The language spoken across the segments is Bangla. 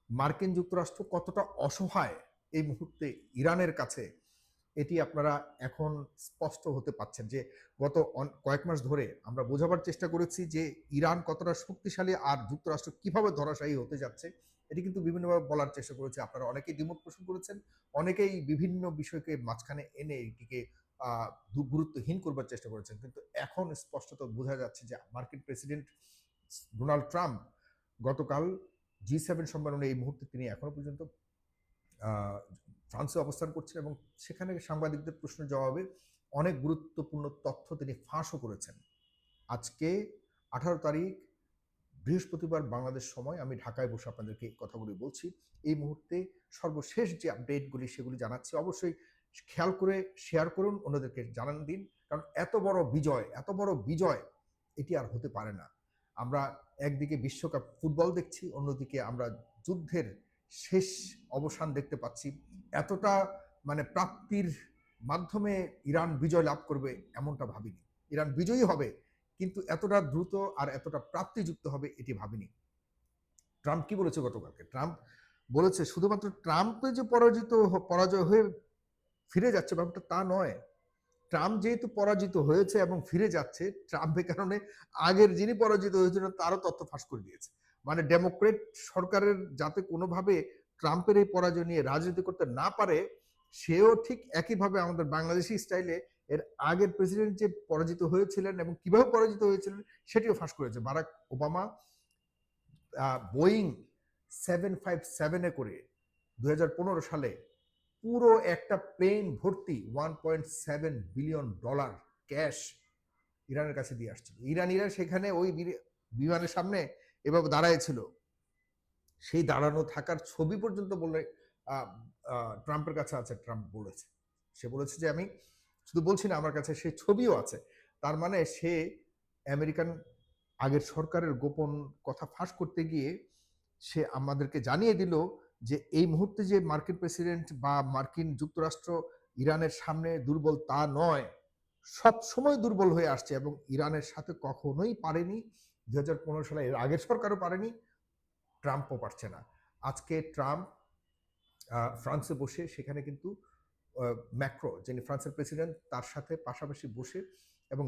মার্কিন যুক্তরাষ্ট্র কতটা অসহায় এই মুহূর্তে ইরানের কাছে, এটি আপনারা এখন স্পষ্ট হতে পাচ্ছেন যে গত কয়েক মাস ধরে আমরা বোঝাবার চেষ্টা করেছি যে ইরান কতটা শক্তিশালী আর যুক্তরাষ্ট্র কিভাবে ধরাশায়ী হতে যাচ্ছে। এটি কিন্তু বিভিন্নভাবে বলার চেষ্টা করেছে, আপনারা অনেকেই দ্বিমত পোষণ করেছেন, অনেকেই বিভিন্ন বিষয়কে মাঝখানে এনে এটিকে গুরুত্বহীন করবার চেষ্টা করেছেন, কিন্তু এখন স্পষ্টত বোঝা যাচ্ছে যে মার্কিন প্রেসিডেন্ট ডোনাল্ড ট্রাম্প গতকাল G7 সম্মেলনে এই মুহূর্তে তিনি এখনো পর্যন্ত ফ্রান্সে অবস্থান করছেন এবং সেখানে সাংবাদিকদের প্রশ্নের জবাবে অনেক গুরুত্বপূর্ণ তথ্য তিনি ফাঁসও করেছেন। আজকে 18 তারিখ বৃহস্পতিবার বাংলাদেশ সময় আমি ঢাকায় বসে আপনাদেরকে এই কথাগুলি বলছি। এই মুহূর্তে সর্বশেষ যে আপডেটগুলি সেগুলি জানাচ্ছি। অবশ্যই খেয়াল করে শেয়ার করুন, অন্যদেরকে জানান দিন, কারণ এত বড় বিজয় এটি আর হতে পারে না। আমরা একদিকে বিশ্বকাপ ফুটবল দেখছি, অন্যদিকে আমরা যুদ্ধের শেষ অবসান দেখতে পাচ্ছি। এতটা মানে প্রাপ্তির মাধ্যমে ইরান বিজয় লাভ করবে এমনটা ভাবিনি। ইরান বিজয়ী হবে, কিন্তু এতটা দ্রুত আর এতটা প্রাপ্তিযুক্ত হবে এটি ভাবিনি। ট্রাম্প কি বলেছে গতকালকে? ট্রাম্প বলেছে শুধুমাত্র ট্রাম্পে যে পরাজয় হয়ে ফিরে যাচ্ছে ব্যাপারটা তা নয়। ট্রাম্প যেহেতু পরাজিত হয়েছে এবং ফিরে যাচ্ছে, ট্রাম্পের কারণে আগের যিনি পরাজিত হয়েছিলেন তারও তথ্য ফাঁস করে দিয়েছে। মানে ডেমোক্রেট সরকারের যাতে কোনোভাবে ট্রাম্পের এই পরাজয় নিয়ে রাজনীতি করতে না পারে, সেও ঠিক একইভাবে আমাদের বাংলাদেশি স্টাইলে এর আগের প্রেসিডেন্ট যে পরাজিত হয়েছিলেন এবং কিভাবে পরাজিত হয়েছিলেন সেটিও ফাঁস করেছে। বারাক ওবামা বোয়িং 757-এ করে 2015 সালে পুরো একটা প্লেন ভর্তি $1.7 বিলিয়ন ক্যাশ ইরানের কাছে দিয়ে আসছিল। ইরানিরা সেখানে ওই বিমানের সামনে এভাবে দাঁড়ায়ছিল, সেই দাঁড়ানো থাকার ছবি পর্যন্ত বললে ট্রাম্পের কাছে আছে। ট্রাম্প বলেছে, সে বলেছে যে আমি শুধু বলছি না, আমার কাছে সেই ছবিও আছে। তার মানে সে আমেরিকান আগের সরকারের গোপন কথা ফাঁস করতে গিয়ে সে আমাদেরকে জানিয়ে দিল যে এই মুহূর্তে যে মার্কিন প্রেসিডেন্ট বা মার্কিন যুক্তরাষ্ট্র ইরানের সামনে দুর্বল তা নয়, সব সময় দুর্বল হয়ে আসছে এবং ইরানের সাথে কখনোই পারেনি। 2015 সালে এর আগের সরকারও পারেনি, ট্রাম্পও পারছে না। আজকে ট্রাম্প ফ্রান্সে বসে সেখানে কিন্তু ম্যাক্রো যিনি ফ্রান্সের প্রেসিডেন্ট তার সাথে পাশাপাশি বসে এবং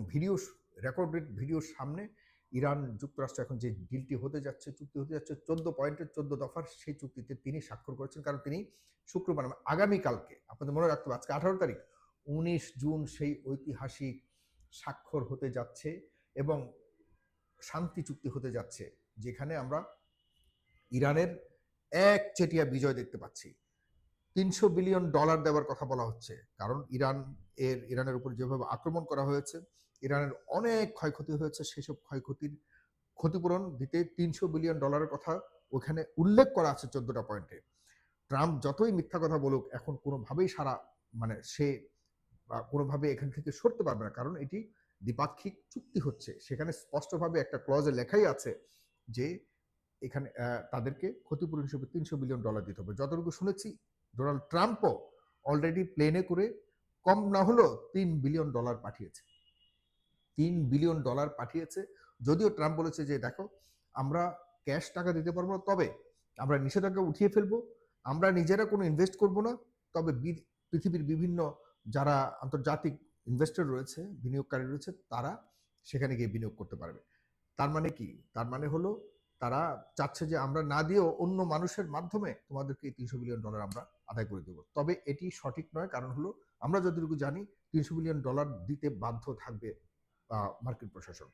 রেকর্ডেড ভিডিওর সামনে ইরান যুক্তরাষ্ট্র এখন যে ডিলটি হতে যাচ্ছে, চুক্তি হতে যাচ্ছে 14 পয়েন্টের 14 দফার, সেই চুক্তিতে তিনি স্বাক্ষর করেছেন। কারণ তিনি শুক্রবার আগামীকালকে, আপনাদের মনে রাখতে হবে আজকে 18 তারিখ, 19 জুন সেই ঐতিহাসিক স্বাক্ষর হতে যাচ্ছে এবং শান্তি চুক্তি হতে যাচ্ছে, যেখানে আমরা ইরানের একচেটিয়া বিজয় দেখতে পাচ্ছি। $300 বিলিয়ন দেওয়ার কথা বলা হচ্ছে, কারণ ইরানের উপর যেভাবে আক্রমণ করা হয়েছে, ইরানের অনেক ক্ষয়ক্ষতি হয়েছে, সেসব ক্ষয়ক্ষতির ক্ষতিপূরণ দিতে $300 বিলিয়ন কথা ওখানে উল্লেখ করা আছে 14টা পয়েন্টে। ট্রাম্প যতই মিথ্যা কথা বলুক, এখন কোনোভাবেই সে কোনোভাবে এখান থেকে সরতে পারবে না, কারণ এটি দ্বিপাক্ষিক চুক্তি হচ্ছে। সেখানে স্পষ্টভাবে একটা ক্লজে লেখাই আছে যে এখানে তাদেরকে ক্ষতিপূরণ হিসেবে $300 বিলিয়ন দিতে হবে। যতটুকু শুনেছি, ডোনাল্ড ট্রাম্পও অলরেডি প্লেনে করে কম না হলেও $3 বিলিয়ন পাঠিয়েছে। $3 বিলিয়ন পাঠিয়েছে। যদিও ট্রাম্প বলেছে যে দেখো, আমরা ক্যাশ টাকা দিতে পারবো না, তবে আমরা নিষেধাজ্ঞা উঠিয়ে ফেলবো, আমরা নিজেরা কোনো ইনভেস্ট করব না, তবে পৃথিবীর বিভিন্ন যারা আন্তর্জাতিক ইনভেস্টর রয়েছে, বিনিয়োগকারী রয়েছে, তারা সেখানে গিয়ে বিনিয়োগ করতে পারবে। তার মানে কি? তার মানে হলো তারা চাচ্ছে যে আমরা না দিয়েও অন্য মানুষের মাধ্যমে তোমাদেরকে এই $300 বিলিয়ন আমরা আদায় করে দেবো। তবে এটি সঠিক নয়, কারণ হলো আমরা যতটুকু জানি $300 বিলিয়ন দিতে বাধ্য থাকবে মার্কিন প্রশাসন।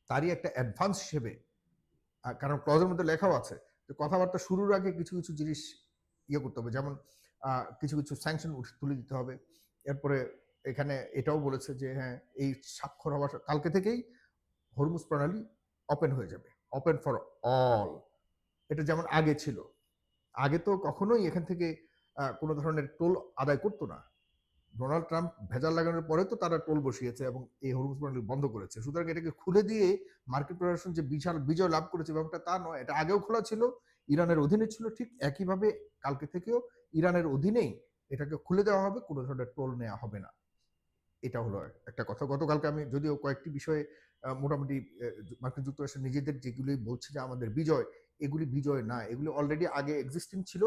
তারই একটা অ্যাডভান্স হিসেবে, কারণ ক্লজের মধ্যে লেখাও আছে যে কথাবার্তা শুরুর আগে কিছু কিছু জিনিস ইয়ে করতে হবে, যেমন কিছু কিছু স্যাংশন তুলে দিতে হবে। এরপরে এখানে এটাও বলেছে যে হ্যাঁ, এই স্বাক্ষর হওয়ার কালকে থেকেই হরমুজ প্রণালী ওপেন হয়ে যাবে, ওপেন ফর অল। এটা যেমন আগে ছিল, আগে তো কখনোই এখান থেকে কোনো ধরনের টোল আদায় করতো না। ডোনাল্ড ট্রাম্প ভেজাল লাগানোর পরে তো তারা টোল বসিয়েছে এবং এই হরমুজ প্রণালী বন্ধ করেছে। সুতরাং এটাকে খুলে দিয়ে মার্কিন প্রশাসন যে বিশাল বিজয় লাভ করেছে, ব্যাপারটা তা নয়। এটা আগেও খোলা ছিল, ইরানের অধীনে ছিল, ঠিক একইভাবে কালকে থেকেও ইরানের অধীনেই এটাকে খুলে দেওয়া হবে, কোনো ধরনের টোল নেওয়া হবে না। এটা হলো একটা কথা। গতকালকে আমি যদিও কয়েকটি বিষয়ে মোটামুটি মার্কিন যুক্তরাষ্ট্র নিজেদের যেগুলি বলছে যে আমাদের বিজয়, এগুলি বিজয় না। এগুলি অলরেডি আগে এক্সিস্টিং ছিল।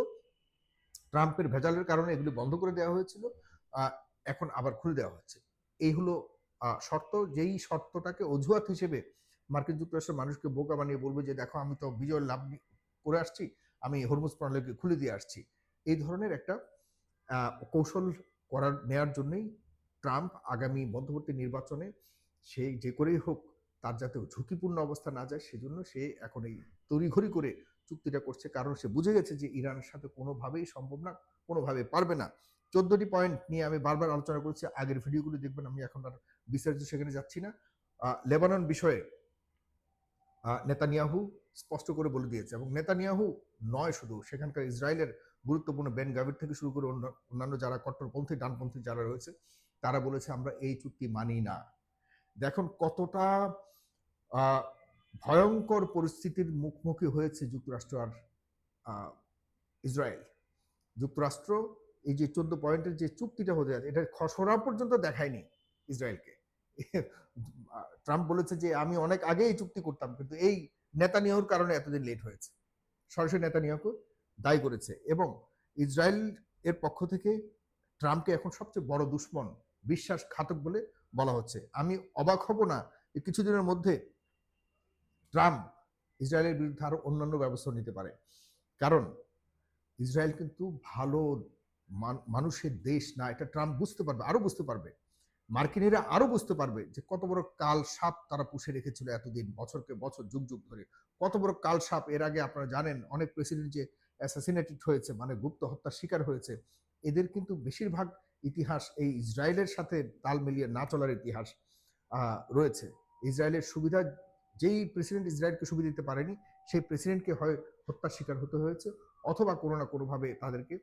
ট্রাম্পের ভেজালের কারণে এগুলি বন্ধ করে দেওয়া হয়েছিল। আ এখন আবার খুলে দেওয়া হচ্ছে। এই হলো শর্ত। যেই শর্তটাকে অজুহাত হিসেবে মার্কিন যুক্তরাষ্ট্রের মানুষকে বোকা বানিয়ে বলবে যে, "দেখো আমি তো বিজয় লাভ করে আসছি। আমি হরমুজ প্রণালীকে খুলে দিয়ে আসছি।" এই ধরনের একটা কৌশল নেয়ার জন্যই ট্রাম্প আগামী মধ্যবর্তী নির্বাচনে সে যে করেই হোক তার যাতে ঝুঁকিপূর্ণ অবস্থা না যায় সেজন্য সে এখন এই তড়িঘড়ি করে চুক্তিটা করছে, কারণ সে বুঝে গেছে যে ইরানের সাথে কোনোভাবেই সম্ভব না, কোনোভাবে পারবে না। 14টি পয়েন্ট নিয়ে আমি বারবার আলোচনা করেছি, আগের ভিডিওগুলো দেখবেন, আমি এখন আর বিস্তারিত সেখানে যাচ্ছি না। লেবানন বিষয়ে নেতানিয়াহু স্পষ্ট করে বলে দিয়েছে, এবং নেতানিয়াহু নয় শুধু, সেখানকার ইসরায়েলের গুরুত্বপূর্ণ বেন গাভির থেকে শুরু করে অন্যান্য যারা কট্টরপন্থী ডানপন্থী যারা রয়েছে তারা বলেছে আমরা এই চুক্তি মানি না। দেখুন কতটা ভয়ঙ্কর পরিস্থিতির মুখোমুখি হয়েছে যুক্তরাষ্ট্র আর ইসরায়েল। যুক্তরাষ্ট্র এই যে 14 পয়েন্টের যে চুক্তিটা হতে যাচ্ছে এটা খসড়া পর্যন্ত দেখায়নি ইসরায়েলকে। ট্রাম্প বলেছে যে আমি অনেক আগে এই চুক্তি করতাম, কিন্তু এই নেতানিয়াহুর কারণে এতদিন লেট হয়েছে। সরাসরি নেতানিয়াহুকে দায়ী করেছে, এবং ইসরায়েল এর পক্ষ থেকে ট্রাম্পকে এখন সবচেয়ে বড় দুশ্মন, বিশ্বাসঘাতক বলে বলা হচ্ছে। আমি অবাক হব না কিছুদিনের মধ্যে ট্রাম্প ইসরায়েলের বিরুদ্ধে আরো অন্যান্য ব্যবস্থা নিতে পারে, কারণ ইসরায়েল কিন্তু ভালো মানুষের দেশ না। এটা ট্রাম্প বুঝতে পারবে, আরো বুঝতে পারবে, মার্কিনীরা আরো বুঝতে পারবে যে কত বড় কাল সাপ তারা পুষে রেখেছিল এতদিন, বছরকে বছর, যুগ যুগ ধরে। কত বড় কাল সাপ। এর আগে আপনারা জানেন অনেক প্রেসিডেন্ট যে অ্যাসাসিনেটেড হয়েছে, মানে গুপ্ত হত্যার শিকার হয়েছে, এদের কিন্তু বেশিরভাগ ইতিহাস এই ইসরায়েলের সাথে তাল মিলিয়ে না চলার ইতিহাস রয়েছে। ইসরায়েলের সুবিধা, যেই প্রেসিডেন্ট ইসরায়েলকে সুবিধা দিতে পারেনি সেই প্রেসিডেন্টকে হয় হত্যার শিকার হতে হয়েছে, অথবা কোনো না কোনোভাবে তাদেরকে,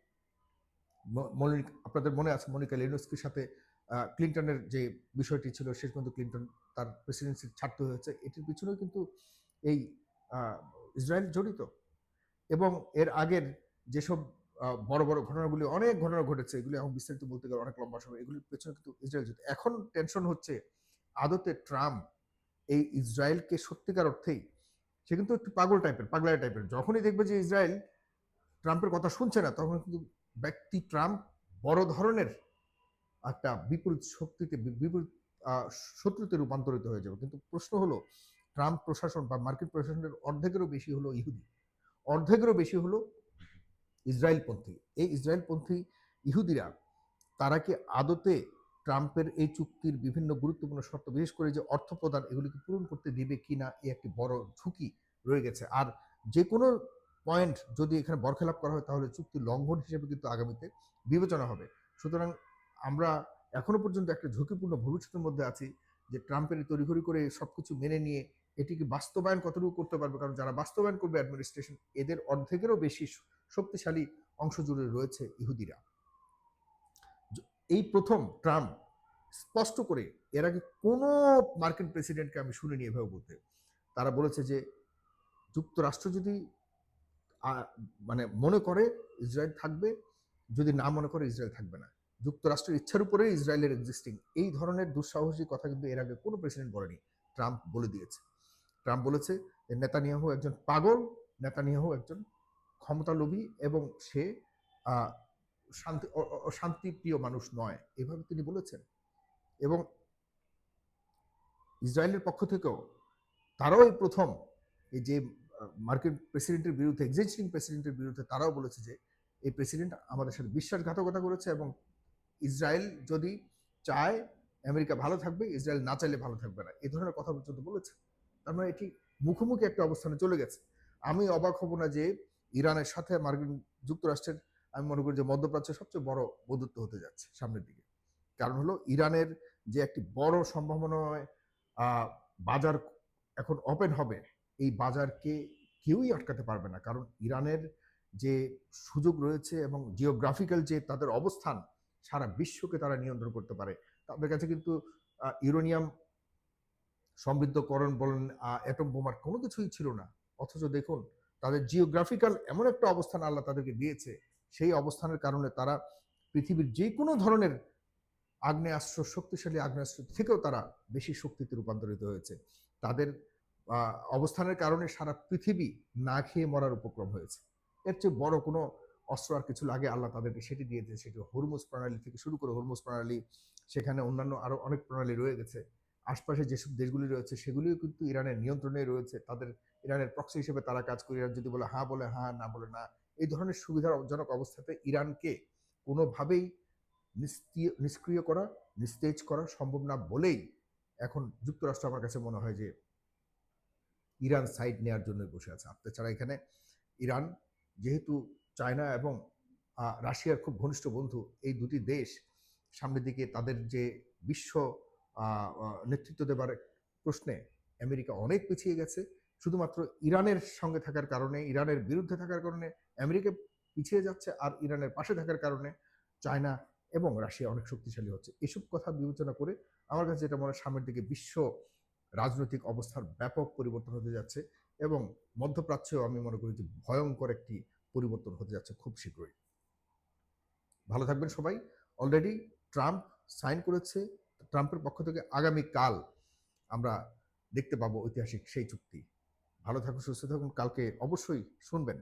আপনাদের মনে আছে মনিকা লেনুস্কির সাথে ক্লিন্টনের যে বিষয়টি ছিল, শেষ পর্যন্ত ক্লিন্টন তার প্রেসিডেন্সি ছাড়তে হয়েছে, এটির পিছনেও কিন্তু এই ইসরায়েল জড়িত। এবং এর আগের যেসব বড় বড় ঘটনাগুলি, অনেক ঘটনা ঘটেছে, এগুলি এখন বিস্তারিত বলতে গেলে অনেক লম্বা সময়, এগুলির পেছনে কিন্তু ইসরায়েল জড়িত। এখন টেনশন হচ্ছে আদতে ট্রাম্প এই ইসরায়েলকে সত্যিকার অর্থেই, সে কিন্তু একটু পাগলা টাইপের, যখনই দেখবে যে ইসরায়েল ট্রাম্পের কথা শুনছে না, তখন কিন্তু ব্যক্তি ট্রাম্প বড় ধরনের একটা বিপরীত শক্তিতে, বিপরীত শত্রুতে রূপান্তরিত হয়ে যাবে। কিন্তু প্রশ্ন হলো, ট্রাম্প প্রশাসন বা মার্কিন প্রশাসনের অর্ধেকেরও বেশি হলো ইহুদি, অর্ধেকেরও বেশি হলো ইসরায়েলপন্থী। এই ইসরায়েলপন্থী ইহুদিরা, তারা কি আদতে ট্রাম্পের এই চুক্তির বিভিন্ন গুরুত্বপূর্ণ শর্ত, বিশেষ করে যে অর্থ প্রদান, এগুলিকে পূরণ করতে দিবে কিনা, এই একটি বড় ঝুঁকি রয়ে গেছে। আর যে কোনো পয়েন্ট যদি এখানে বরখেলাপ করা হয় তাহলে চুক্তি লঙ্ঘন হিসেবে কিন্তু আগামীতে বিবেচনা হবে। সুতরাং আমরা এখনো পর্যন্ত একটা ঝুঁকিপূর্ণ ভবিষ্যতের মধ্যে আছি, যে ট্রাম্পের তড়িঘড়ি করে সবকিছু মেনে নিয়ে এটিকে বাস্তবায়ন কতটুকু করতে পারবে, কারণ যারা বাস্তবায়ন করবে অ্যাডমিনিস্ট্রেশন, এদের অর্ধেকেরও বেশি শক্তিশালী অংশ জুড়ে রয়েছে ইহুদিরা। এই প্রথম ট্রাম্প স্পষ্ট করে, এর আগে কোনো মার্কিন প্রেসিডেন্টকে আমি শুনিনি এভাবে বলতে, তারা বলেছে যে যুক্তরাষ্ট্র যদি মানে মনে করে ইসরায়েল থাকবে, যদি না মনে করে ইসরায়েল থাকবে না, যুক্তরাষ্ট্রের ইচ্ছার উপরে ইসরায়েলের এক্সিস্টিং, এই ধরনের দুঃসাহসী কথা কিন্তু এর আগে কোনো প্রেসিডেন্ট বলেনি। ট্রাম্প বলে দিয়েছে। ট্রাম্প বলেছে যে নেতানিয়াহু একজন পাগল, নেতানিয়াহু একজন ক্ষমতালোভী, এবং সে শান্তিপ্রিয় মানুষ নয়, এভাবে তিনি বলেছেন। এবং ইসরায়েলের পক্ষ থেকেও তারাও এই প্রথম, এই যে মার্কিন প্রেসিডেন্টের বিরুদ্ধে, এক্সিস্টিং প্রেসিডেন্টের বিরুদ্ধে তারাও বলেছে যে এই প্রেসিডেন্ট আমাদের সাথে বিশ্বাসঘাতকতা করেছে, এবং ইসরায়েল যদি চায় আমেরিকা ভালো থাকবে, ইসরায়েল না চাইলে ভালো থাকবে না, এই ধরনের কথা পর্যন্ত বলেছে। তার মানে এটি মুখোমুখি একটা অবস্থানে চলে গেছে। আমি অবাক হব না যে ইরানের সাথে মার্কিন যুক্তরাষ্ট্রের, আমি মনে করি যে মধ্যপ্রাচ্যের সবচেয়ে বড় বন্ধুত্ব হতে যাচ্ছে সামনের দিকে। কারণ হলো ইরানের যে একটি বড় সম্ভাবনায় বাজার এখন ওপেন হবে, এই বাজারকে কেউই আটকাতে পারবে না, কারণ ইরানের যে সুযোগ রয়েছে এবং জিওগ্রাফিক্যাল যে তাদের অবস্থান, সারা বিশ্বকে তারা নিয়ন্ত্রণ করতে পারে। তাদের কাছে কিন্তু ইউরেনিয়াম সমৃদ্ধকরণ বলেন, অ্যাটম বোমার কোনো কিছুই ছিল না, অথচ দেখুন তাদের জিওগ্রাফিক্যাল এমন একটা অবস্থান আল্লাহ তাদেরকে দিয়েছে, সেই অবস্থানের কারণে তারা পৃথিবীর যে কোনো ধরনের আগ্নেয়াস্ত্র, শক্তিশালী আগ্নেয়াস্ত্র থেকেও তারা বেশি শক্তিতে রূপান্তরিত হয়েছে। তাদের অবস্থানের কারণে সারা পৃথিবী না খেয়ে মরার উপক্রম হয়েছে। এর চেয়ে বড় কোনো অস্ত্র আর কিছু লাগে, আল্লাহ তাদেরকে সেটি দিয়েছে। সেটি হরমুজ প্রণালী থেকে শুরু করে হরমুজ প্রণালী, সেখানে অন্যান্য আরো অনেক প্রণালী রয়ে গেছে। আশপাশে যেসব দেশগুলি রয়েছে সেগুলিও কিন্তু ইরানের নিয়ন্ত্রণে রয়েছে। তাদের ইরানের প্রক্সি হিসেবে তারা কাজ করে। ইরান যদি বলে হ্যাঁ, না বলে না। এই ধরনের সুবিধাজনক অবস্থাতে ইরানকে কোনোভাবেই নিষ্ক্রিয় করা, নিস্তেজ করা সম্ভব না বলেই এখন যুক্তরাষ্ট্র আমার কাছে মনে হয় যে ইরান সাইড নেওয়ার জন্য বসে আছে। তাছাড়া এখানে ইরান যেহেতু চায়না এবং রাশিয়ার খুব ঘনিষ্ঠ বন্ধু, এই দুটি দেশ সামনের দিকে তাদের যে বিশ্ব নেতৃত্ব দেবার প্রশ্নে আমেরিকা অনেক পিছিয়ে গেছে। শুধুমাত্র ইরানের সঙ্গে থাকার কারণে, ইরানের বিরুদ্ধে থাকার কারণে আমেরিকা পিছিয়ে যাচ্ছে, আর ইরানের পাশে থাকার কারণে চায়না এবং রাশিয়া অনেক শক্তিশালী হচ্ছে। এসব কথা বিবেচনা করে আমার কাছে যেটা মনে হয় সামনের দিকে বিশ্ব রাজনৈতিক অবস্থার ব্যাপক পরিবর্তন হতে যাচ্ছে এবং মধ্যপ্রাচ্যেও আমি মনে করি যে ভয়ঙ্কর একটি পরিবর্তন হতে যাচ্ছে খুব শীঘ্রই। ভালো থাকবেন সবাই। অলরেডি ট্রাম্প সাইন করেছে। ট্রাম্পের পক্ষ থেকে আগামীকাল আমরা দেখতে পাবো ঐতিহাসিক সেই চুক্তি। ভালো থাকুন, সুস্থ থাকুন। কালকে অবশ্যই শুনবেন।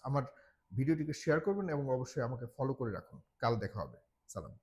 আমার ভিডিওটিকে শেয়ার করবেন এবং অবশ্যই আমাকে ফলো করে রাখুন। কাল দেখা হবে। সালাম।